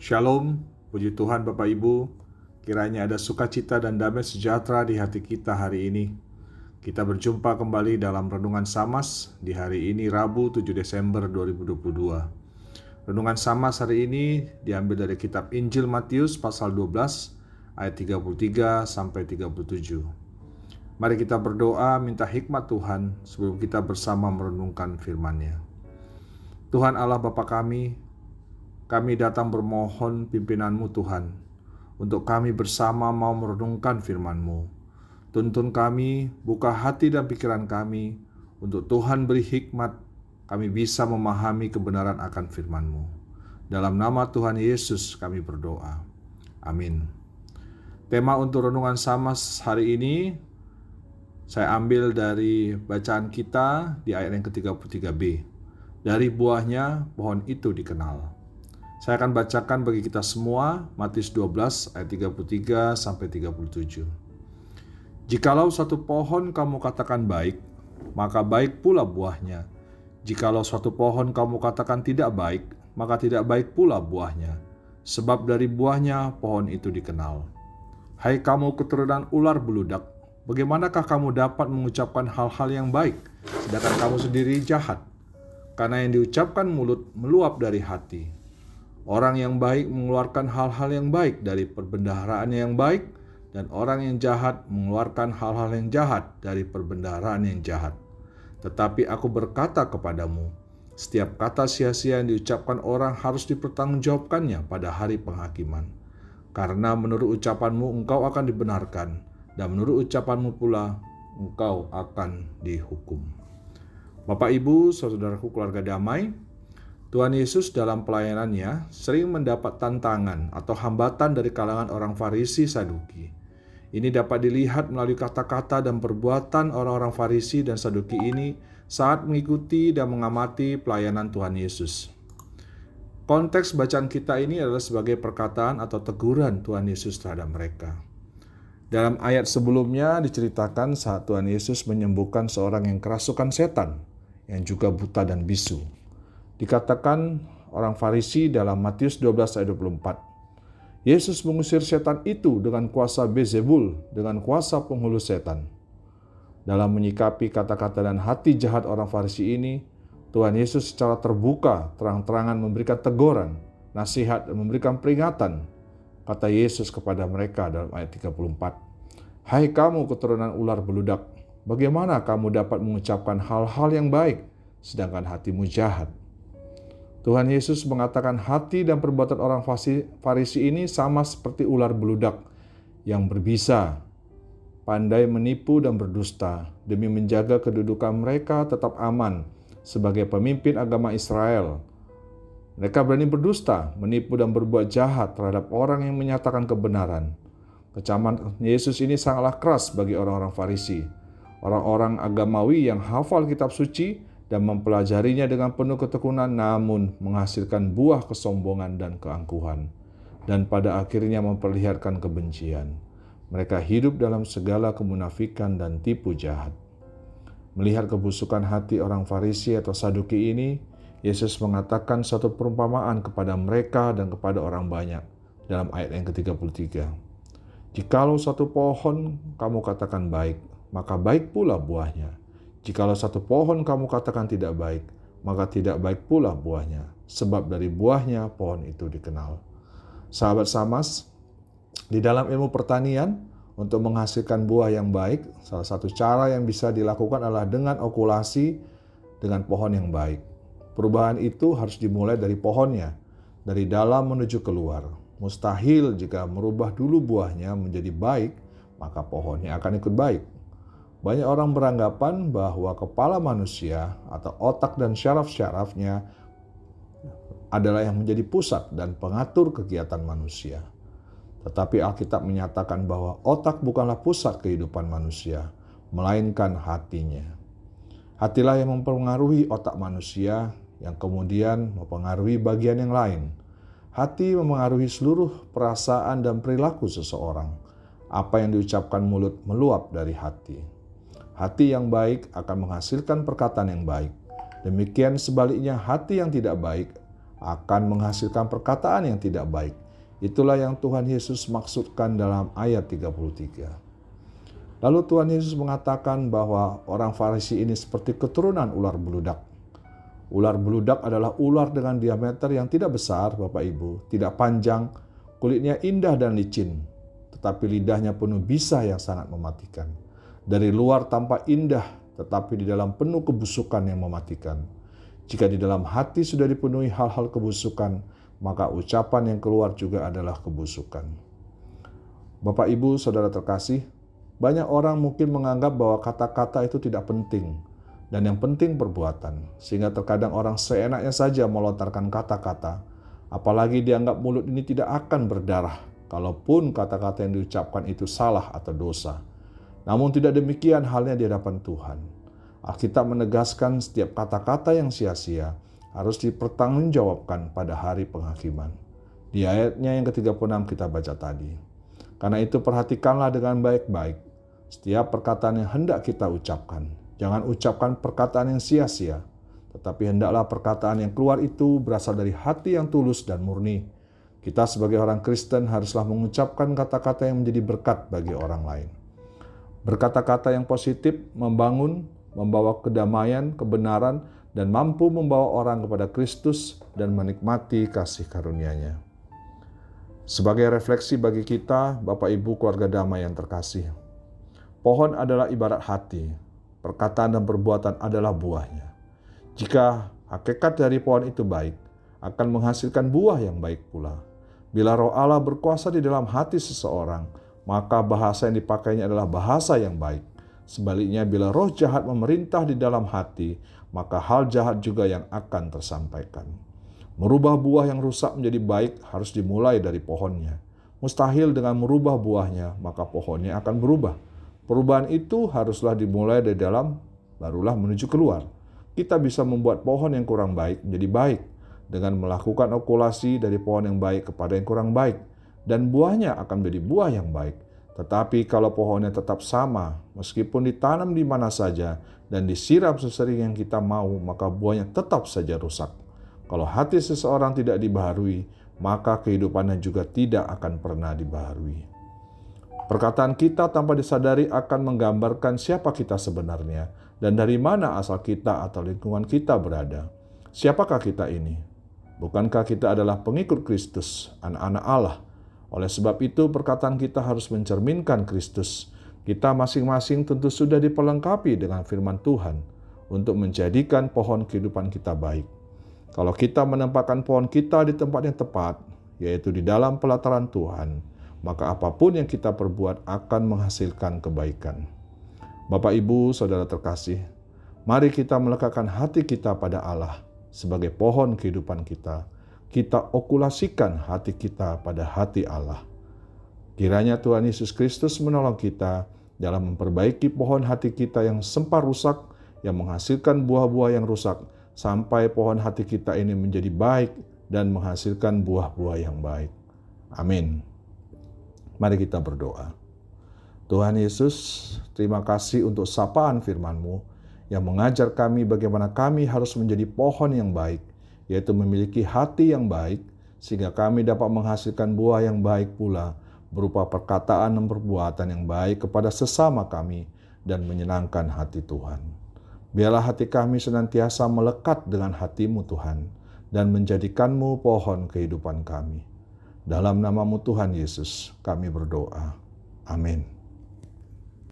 Shalom, puji Tuhan Bapak Ibu, kiranya ada sukacita dan damai sejahtera di hati kita hari ini. Kita berjumpa kembali dalam Renungan Samas di hari ini Rabu 7 Desember 2022. Renungan Samas hari ini diambil dari kitab Injil Matius pasal 12 ayat 33 sampai 37. Mari kita berdoa minta hikmat Tuhan sebelum kita bersama merenungkan firman-Nya. Tuhan Allah Bapa kami datang bermohon pimpinan-Mu Tuhan, untuk kami bersama mau merenungkan firman-Mu. Tuntun kami, buka hati dan pikiran kami, untuk Tuhan beri hikmat, kami bisa memahami kebenaran akan firman-Mu. Dalam nama Tuhan Yesus kami berdoa. Amin. Tema untuk Renungan Samas hari ini, saya ambil dari bacaan kita di ayat yang ke-33b. Dari buahnya pohon itu dikenal. Saya akan bacakan bagi kita semua Matius 12 ayat 33 sampai 37. Jikalau satu pohon kamu katakan baik, maka baik pula buahnya. Jikalau suatu pohon kamu katakan tidak baik, maka tidak baik pula buahnya. Sebab dari buahnya pohon itu dikenal. Hai kamu keturunan ular beludak, bagaimanakah kamu dapat mengucapkan hal-hal yang baik, sedangkan kamu sendiri jahat? Karena yang diucapkan mulut meluap dari hati. Orang yang baik mengeluarkan hal-hal yang baik dari perbendaharaannya yang baik, dan orang yang jahat mengeluarkan hal-hal yang jahat dari perbendaharaan yang jahat. Tetapi aku berkata kepadamu, setiap kata sia-sia yang diucapkan orang harus dipertanggungjawabkannya pada hari penghakiman. Karena menurut ucapanmu engkau akan dibenarkan, dan menurut ucapanmu pula engkau akan dihukum. Bapak, Ibu, saudaraku keluarga damai, Tuhan Yesus dalam pelayanannya sering mendapat tantangan atau hambatan dari kalangan orang Farisi Saduki. Ini dapat dilihat melalui kata-kata dan perbuatan orang-orang Farisi dan Saduki ini saat mengikuti dan mengamati pelayanan Tuhan Yesus. Konteks bacaan kita ini adalah sebagai perkataan atau teguran Tuhan Yesus terhadap mereka. Dalam ayat sebelumnya diceritakan saat Tuhan Yesus menyembuhkan seorang yang kerasukan setan, yang juga buta dan bisu. Dikatakan orang Farisi dalam Matius 12 ayat 24. Yesus mengusir setan itu dengan kuasa Beelzebul, dengan kuasa penghulu setan. Dalam menyikapi kata-kata dan hati jahat orang Farisi ini, Tuhan Yesus secara terbuka, terang-terangan memberikan teguran, nasihat, dan memberikan peringatan. Kata Yesus kepada mereka dalam ayat 34. Hai kamu keturunan ular beludak, bagaimana kamu dapat mengucapkan hal-hal yang baik, sedangkan hatimu jahat? Tuhan Yesus mengatakan hati dan perbuatan orang Farisi ini sama seperti ular beludak yang berbisa, pandai menipu dan berdusta demi menjaga kedudukan mereka tetap aman sebagai pemimpin agama Israel. Mereka berani berdusta, menipu dan berbuat jahat terhadap orang yang menyatakan kebenaran. Kecaman Yesus ini sangatlah keras bagi orang-orang Farisi, orang-orang agamawi yang hafal kitab suci dan mempelajarinya dengan penuh ketekunan, namun menghasilkan buah kesombongan dan keangkuhan, dan pada akhirnya memperlihatkan kebencian. Mereka hidup dalam segala kemunafikan dan tipu jahat. Melihat kebusukan hati orang Farisi atau Saduki ini, Yesus mengatakan satu perumpamaan kepada mereka dan kepada orang banyak dalam ayat yang ke-33. Jikalau satu pohon kamu katakan baik, maka baik pula buahnya. Jikalau satu pohon kamu katakan tidak baik, maka tidak baik pula buahnya. Sebab dari buahnya pohon itu dikenal. Sahabat Samas, di dalam ilmu pertanian, untuk menghasilkan buah yang baik, salah satu cara yang bisa dilakukan adalah dengan okulasi dengan pohon yang baik. Perubahan itu harus dimulai dari pohonnya, dari dalam menuju keluar. Mustahil jika merubah dulu buahnya menjadi baik, maka pohonnya akan ikut baik. Banyak orang beranggapan bahwa kepala manusia atau otak dan syaraf-syarafnya adalah yang menjadi pusat dan pengatur kegiatan manusia. Tetapi Alkitab menyatakan bahwa otak bukanlah pusat kehidupan manusia, melainkan hatinya. Hatilah yang mempengaruhi otak manusia, yang kemudian mempengaruhi bagian yang lain. Hati mempengaruhi seluruh perasaan dan perilaku seseorang. Apa yang diucapkan mulut meluap dari hati. Hati yang baik akan menghasilkan perkataan yang baik. Demikian sebaliknya hati yang tidak baik akan menghasilkan perkataan yang tidak baik. Itulah yang Tuhan Yesus maksudkan dalam ayat 33. Lalu Tuhan Yesus mengatakan bahwa orang Farisi ini seperti keturunan ular beludak. Ular beludak adalah ular dengan diameter yang tidak besar, Bapak Ibu, tidak panjang, kulitnya indah dan licin, tetapi lidahnya penuh bisa yang sangat mematikan. Dari luar tampak indah, tetapi di dalam penuh kebusukan yang mematikan. Jika di dalam hati sudah dipenuhi hal-hal kebusukan, maka ucapan yang keluar juga adalah kebusukan. Bapak, Ibu, Saudara terkasih, banyak orang mungkin menganggap bahwa kata-kata itu tidak penting, dan yang penting perbuatan, sehingga terkadang orang seenaknya saja melontarkan kata-kata, apalagi dianggap mulut ini tidak akan berdarah, kalaupun kata-kata yang diucapkan itu salah atau dosa. Namun tidak demikian halnya di hadapan Tuhan. Alkitab menegaskan setiap kata-kata yang sia-sia harus dipertanggungjawabkan pada hari penghakiman. Di ayatnya yang ke-36 kita baca tadi. Karena itu perhatikanlah dengan baik-baik setiap perkataan yang hendak kita ucapkan. Jangan ucapkan perkataan yang sia-sia, tetapi hendaklah perkataan yang keluar itu berasal dari hati yang tulus dan murni. Kita sebagai orang Kristen haruslah mengucapkan kata-kata yang menjadi berkat bagi orang lain. Berkata-kata yang positif, membangun, membawa kedamaian, kebenaran, dan mampu membawa orang kepada Kristus dan menikmati kasih karunia-Nya. Sebagai refleksi bagi kita, Bapak Ibu keluarga damai yang terkasih, pohon adalah ibarat hati, perkataan dan perbuatan adalah buahnya. Jika hakikat dari pohon itu baik, akan menghasilkan buah yang baik pula. Bila Roh Allah berkuasa di dalam hati seseorang, maka bahasa yang dipakainya adalah bahasa yang baik. Sebaliknya, bila roh jahat memerintah di dalam hati, maka hal jahat juga yang akan tersampaikan. Merubah buah yang rusak menjadi baik harus dimulai dari pohonnya. Mustahil dengan merubah buahnya, maka pohonnya akan berubah. Perubahan itu haruslah dimulai dari dalam, barulah menuju keluar. Kita bisa membuat pohon yang kurang baik menjadi baik dengan melakukan okulasi dari pohon yang baik kepada yang kurang baik, dan buahnya akan menjadi buah yang baik. Tetapi kalau pohonnya tetap sama, meskipun ditanam di mana saja dan disiram sesering yang kita mau, maka buahnya tetap saja rusak. Kalau hati seseorang tidak dibaharui, maka kehidupannya juga tidak akan pernah dibaharui. Perkataan kita tanpa disadari akan menggambarkan siapa kita sebenarnya dan dari mana asal kita atau lingkungan kita berada. Siapakah kita ini? Bukankah kita adalah pengikut Kristus, anak-anak Allah? Oleh sebab itu, perkataan kita harus mencerminkan Kristus. Kita masing-masing tentu sudah diperlengkapi dengan firman Tuhan untuk menjadikan pohon kehidupan kita baik. Kalau kita menempatkan pohon kita di tempat yang tepat, yaitu di dalam pelataran Tuhan, maka apapun yang kita perbuat akan menghasilkan kebaikan. Bapak, Ibu, Saudara terkasih, mari kita melekatkan hati kita pada Allah sebagai pohon kehidupan kita. Kita okulasikan hati kita pada hati Allah. Kiranya Tuhan Yesus Kristus menolong kita dalam memperbaiki pohon hati kita yang sempat rusak, yang menghasilkan buah-buah yang rusak, sampai pohon hati kita ini menjadi baik dan menghasilkan buah-buah yang baik. Amin. Mari kita berdoa. Tuhan Yesus, terima kasih untuk sapaan firman-Mu yang mengajar kami bagaimana kami harus menjadi pohon yang baik, yaitu memiliki hati yang baik, sehingga kami dapat menghasilkan buah yang baik pula, berupa perkataan dan perbuatan yang baik kepada sesama kami, dan menyenangkan hati Tuhan. Biarlah hati kami senantiasa melekat dengan hati-Mu Tuhan, dan menjadikan-Mu pohon kehidupan kami. Dalam nama-Mu Tuhan Yesus, kami berdoa. Amin.